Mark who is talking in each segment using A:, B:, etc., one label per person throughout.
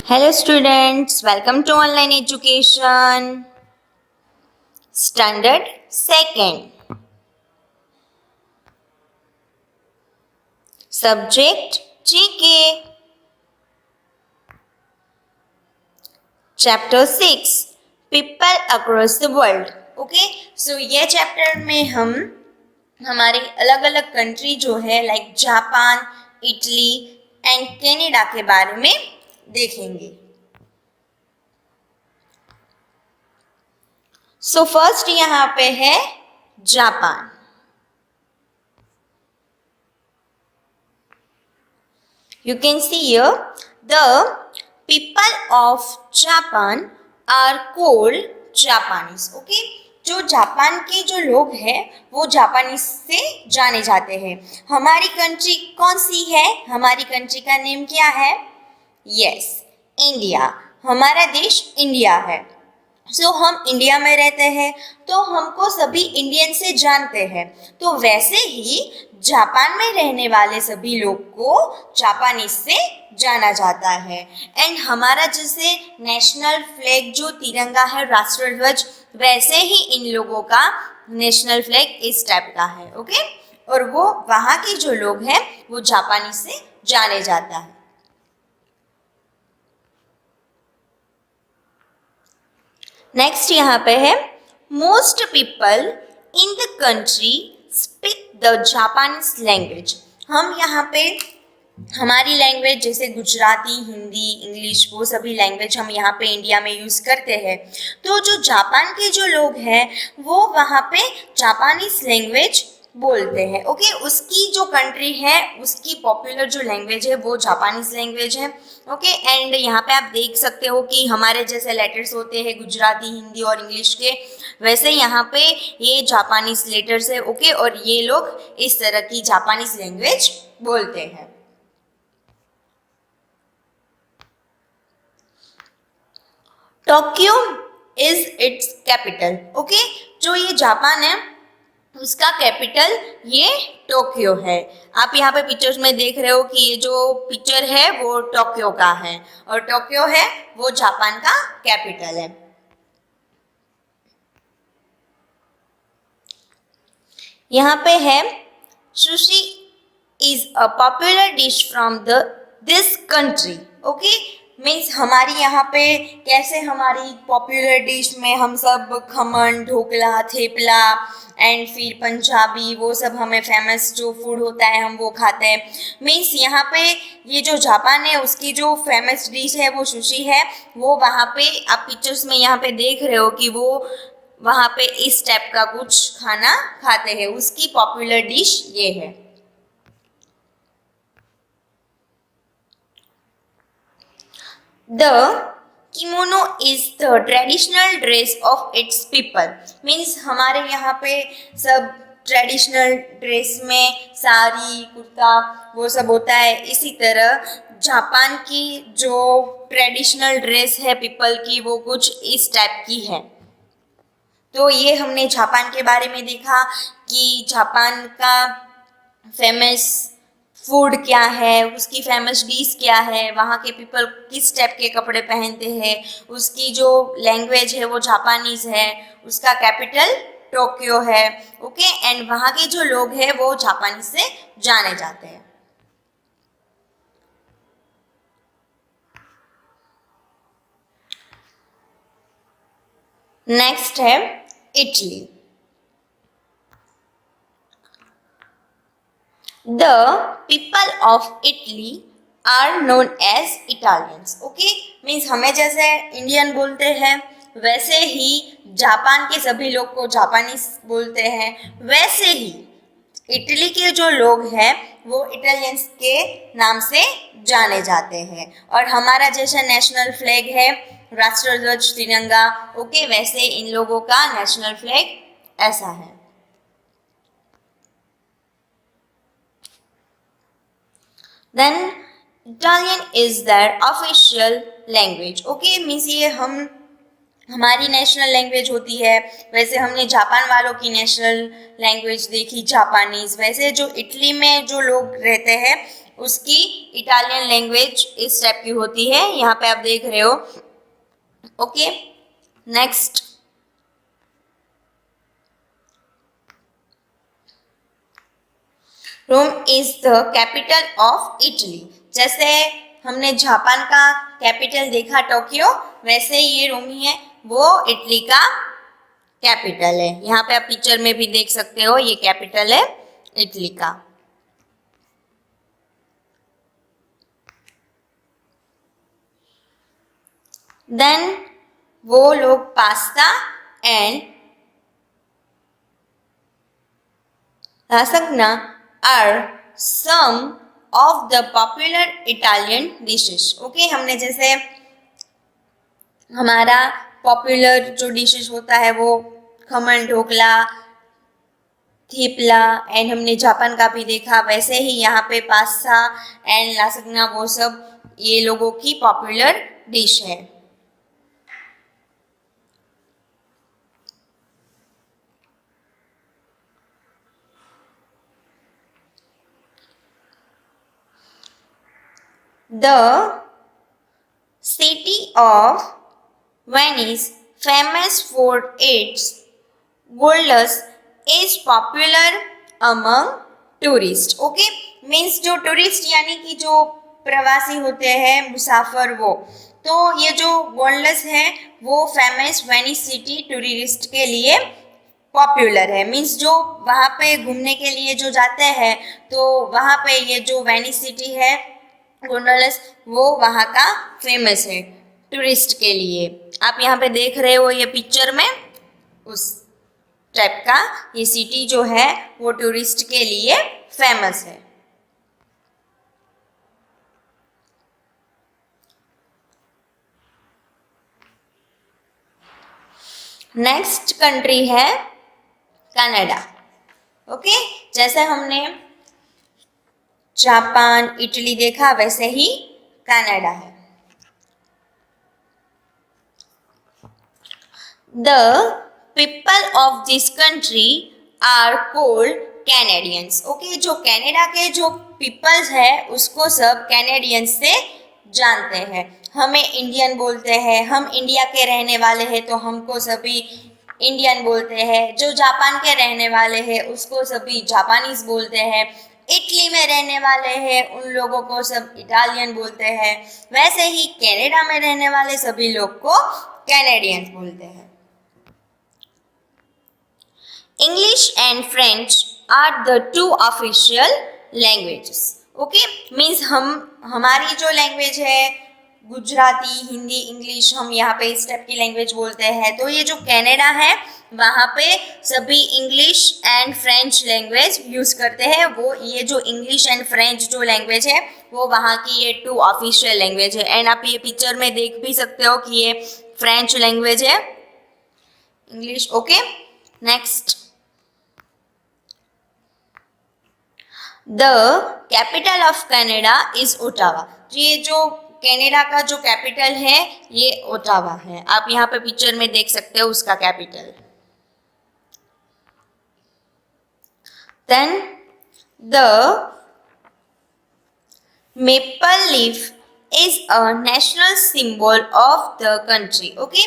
A: Hello students, welcome to online education. Standard 2nd. Subject GK. Chapter 6 People across the world. Okay so ये chapter में हम हमारे अलग अलग कंट्री जो है like Japan, Italy and Canada के बारे में देखेंगे. सो फर्स्ट यहाँ पे है Japan. You can see here the people of Japan are called Japanese. Okay? जो जापान के जो लोग हैं वो जापानीज से जाने जाते हैं. हमारी कंट्री कौन सी है? हमारी कंट्री का नेम क्या है? Yes, India. हमारा देश इंडिया है. सो हम इंडिया में रहते हैं तो हमको सभी इंडियन से जानते हैं. तो वैसे ही जापान में रहने वाले सभी लोग को जापानीज से जाना जाता है. एंड हमारा जैसे नेशनल फ्लैग जो तिरंगा है, राष्ट्रध्वज, वैसे ही इन लोगों का नेशनल फ्लैग इस टाइप का है. ओके और वो वहाँ के जो लोग हैं वो जापानीज से जाने जाता है. नेक्स्ट यहाँ पे है most people in the country speak the Japanese language. हम यहाँ पे हमारी लैंग्वेज जैसे गुजराती, हिंदी, इंग्लिश, वो सभी लैंग्वेज हम यहाँ पे इंडिया में यूज़ करते हैं. तो जो जापान के जो लोग हैं वो वहाँ पे जापानीज लैंग्वेज बोलते हैं. ओके उसकी जो कंट्री है उसकी पॉपुलर जो लैंग्वेज है वो जापानीज लैंग्वेज है. ओके एंड यहाँ पे आप देख सकते हो कि हमारे जैसे लेटर्स होते हैं गुजराती, हिंदी और इंग्लिश के, वैसे यहाँ पे ये जापानीज लेटर्स है. ओके और ये लोग इस तरह की जापानीज लैंग्वेज बोलते हैं. Tokyo is it's capital. Okay जो ये जापान है उसका कैपिटल ये टोक्यो है. आप यहाँ पे पिक्चर्स में देख रहे हो कि ये जो पिक्चर है वो टोक्यो का है और टोक्यो है वो जापान का कैपिटल है. यहाँ पे है sushi is a popular dish from the this country. Okay means हमारी यहाँ पे कैसे हमारी पॉपुलर डिश में हम सब खमन, ढोकला, थेपला एंड फिर पंजाबी, वो सब हमें फेमस जो फूड होता है हम वो खाते हैं. मीन्स यहाँ पे ये जो जापान है उसकी जो फेमस डिश है वो सुशी है. वो वहाँ पे आप पिक्चर्स में यहाँ पे देख रहे हो कि वो वहाँ पे इस टाइप का कुछ खाना खाते हैं. उसकी पॉपुलर डिश ये है. The kimono is the traditional dress of its people. Means हमारे यहाँ पे सब ट्रेडिशनल ड्रेस में साड़ी, कुर्ता वो सब होता है. इसी तरह जापान की जो ट्रेडिशनल ड्रेस है पीपल की वो कुछ इस टाइप की है. तो ये हमने जापान के बारे में देखा कि जापान का फेमस फूड क्या है, उसकी फेमस डिश क्या है, वहाँ के पीपल किस टाइप के कपड़े पहनते हैं, उसकी जो लैंग्वेज है वो जापानीज है, उसका कैपिटल टोक्यो है. ओके एंड वहाँ के जो लोग हैं वो जापानीज से जाने जाते हैं. नेक्स्ट है Italy. The people of Italy are known as Italians. Okay means हमें जैसे इंडियन बोलते हैं वैसे ही जापान के सभी लोग को जापानीज बोलते हैं. वैसे ही इटली के जो लोग हैं वो इटालियंस के नाम से जाने जाते हैं. और हमारा जैसा नेशनल फ्लैग है राष्ट्रध्वज, तिरंगा, ओके वैसे इन लोगों का नेशनल फ्लैग ऐसा है. Then Italian is their official language. Okay means ये हमारी नेशनल लैंग्वेज होती है. वैसे हमने जापान वालों की नेशनल लैंग्वेज देखी जापानीज. वैसे जो इटली में जो लोग रहते हैं उसकी इटालियन लैंग्वेज इस टाइप की होती है, यहाँ पे आप देख रहे हो। Okay, next, Rome is the capital of Italy. जैसे हमने जापान का कैपिटल देखा टोक्यो, वैसे ही ये रोम ही है, वो इटली का कैपिटल है। यहाँ पे आप पिक्चर में भी देख सकते हो, ये कैपिटल है इटली का। देन वो लोग pasta and lasagna are some of the popular Italian dishes. Okay, हमने जैसे हमारा पॉपुलर जो डिशेस होता है वो खमन ढोकला, थेपला एंड हमने जापान का भी देखा, वैसे ही यहाँ पे पास्ता एंड लासगना वो सब ये लोगों की पॉपुलर डिश है। The city of Venice, famous for its gorillas, is popular among tourists. Okay, means जो टूरिस्ट यानी कि जो प्रवासी होते हैं, मुसाफिर, वो तो ये जो गोल्डस है वो फेमस वेनिस सिटी टूरिस्ट के लिए पॉपुलर है। मीन्स जो वहाँ पे घूमने के लिए जो जाते हैं, तो वहाँ पे ये जो वेनिस सिटी है गोंडोलस, वो वहाँ का फेमस है टूरिस्ट के लिए। आप यहाँ पे देख रहे हो ये पिक्चर में, उस टाइप का ये सिटी जो है वो टूरिस्ट के लिए फेमस है। नेक्स्ट कंट्री है कनाडा। ओके, जैसे हमने जापान, इटली देखा, वैसे ही कनाडा है। The people of this country are called Canadians. Okay, जो कनाडा के जो पीपल्स है उसको सब कैनेडियंस से जानते हैं। हमें इंडियन बोलते हैं, हम इंडिया के रहने वाले हैं तो हमको सभी इंडियन बोलते हैं। जो जापान के रहने वाले हैं उसको सभी जापानीज बोलते हैं। इटली में रहने वाले हैं उन लोगों को सब इटालियन बोलते हैं। वैसे ही कनाडा में रहने वाले सभी लोग को कैनेडियंस बोलते हैं। English and French are the two official languages. Okay, means हमारी जो लैंग्वेज है गुजराती, हिंदी, इंग्लिश, हम यहाँ पे इस टाइप की लैंग्वेज बोलते हैं। तो ये जो कनाडा है वहाँ पे सभी English and French language use करते हैं। वो ये जो इंग्लिश एंड फ्रेंच जो लैंग्वेज है वो वहाँ की ये टू ऑफिशियल लैंग्वेज है। एंड आप ये पिक्चर में देख भी सकते हो कि ये फ्रेंच लैंग्वेज है, English. Okay, next, the capital of Canada is Ottawa. ये जो कनाडा का जो कैपिटल है ये ओटावा है। आप यहाँ पे पिक्चर में देख सकते हो उसका capital. Then the maple leaf is a national symbol of the country. Okay,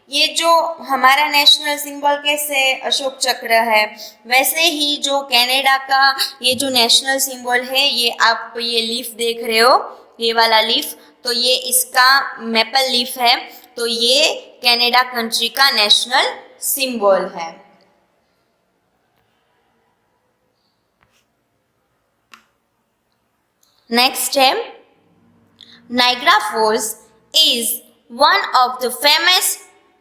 A: ये जो हमारा नेशनल सिंबल कैसे अशोक चक्र है, वैसे ही जो कनाडा का ये जो नेशनल सिंबल है, ये आप ये लीफ देख रहे हो, ये वाला लीफ, तो ये इसका मेपल लीफ है। तो ये कनाडा कंट्री का नेशनल सिंबल है। नेक्स्ट है Niagara Falls is one of the famous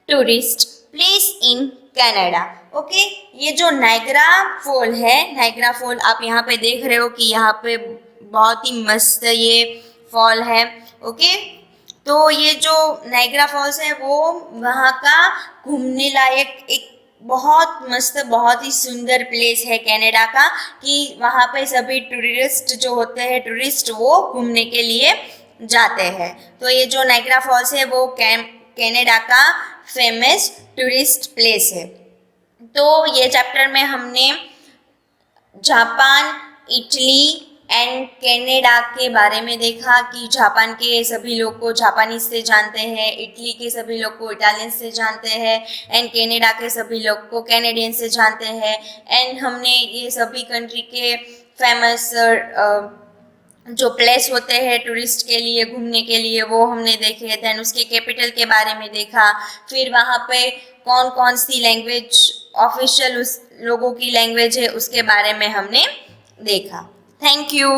A: tourist place in Canada. Okay, ये जो नाइग्रा फॉल है, नाइग्रा फॉल आप यहाँ पे देख रहे हो कि यहाँ पे बहुत ही मस्त ये फॉल है। ओके, तो ये जो नाइग्रा फॉल्स है वो वहाँ का घूमने लायक एक बहुत मस्त, बहुत ही सुंदर प्लेस है कनाडा का, कि वहाँ पे सभी टूरिस्ट जो होते हैं, टूरिस्ट वो घूमने के लिए जाते हैं। तो ये जो नाइग्रा फॉल्स है वो कनाडा का फेमस टूरिस्ट प्लेस है। तो ये चैप्टर में हमने जापान, इटली एंड कनाडा के बारे में देखा कि जापान के सभी लोग को जापानीज से जानते हैं, इटली के सभी लोग को इटालियन से जानते हैं, एंड कनाडा के सभी लोग को कैनेडियन से जानते हैं। एंड हमने ये सभी कंट्री के फेमस जो प्लेस होते हैं टूरिस्ट के लिए घूमने के लिए वो हमने देखे। देन उसके कैपिटल के बारे में देखा, फिर वहाँ पे कौन कौन सी लैंग्वेज ऑफिशियल उस लोगों की लैंग्वेज है उसके बारे में हमने देखा। Thank you.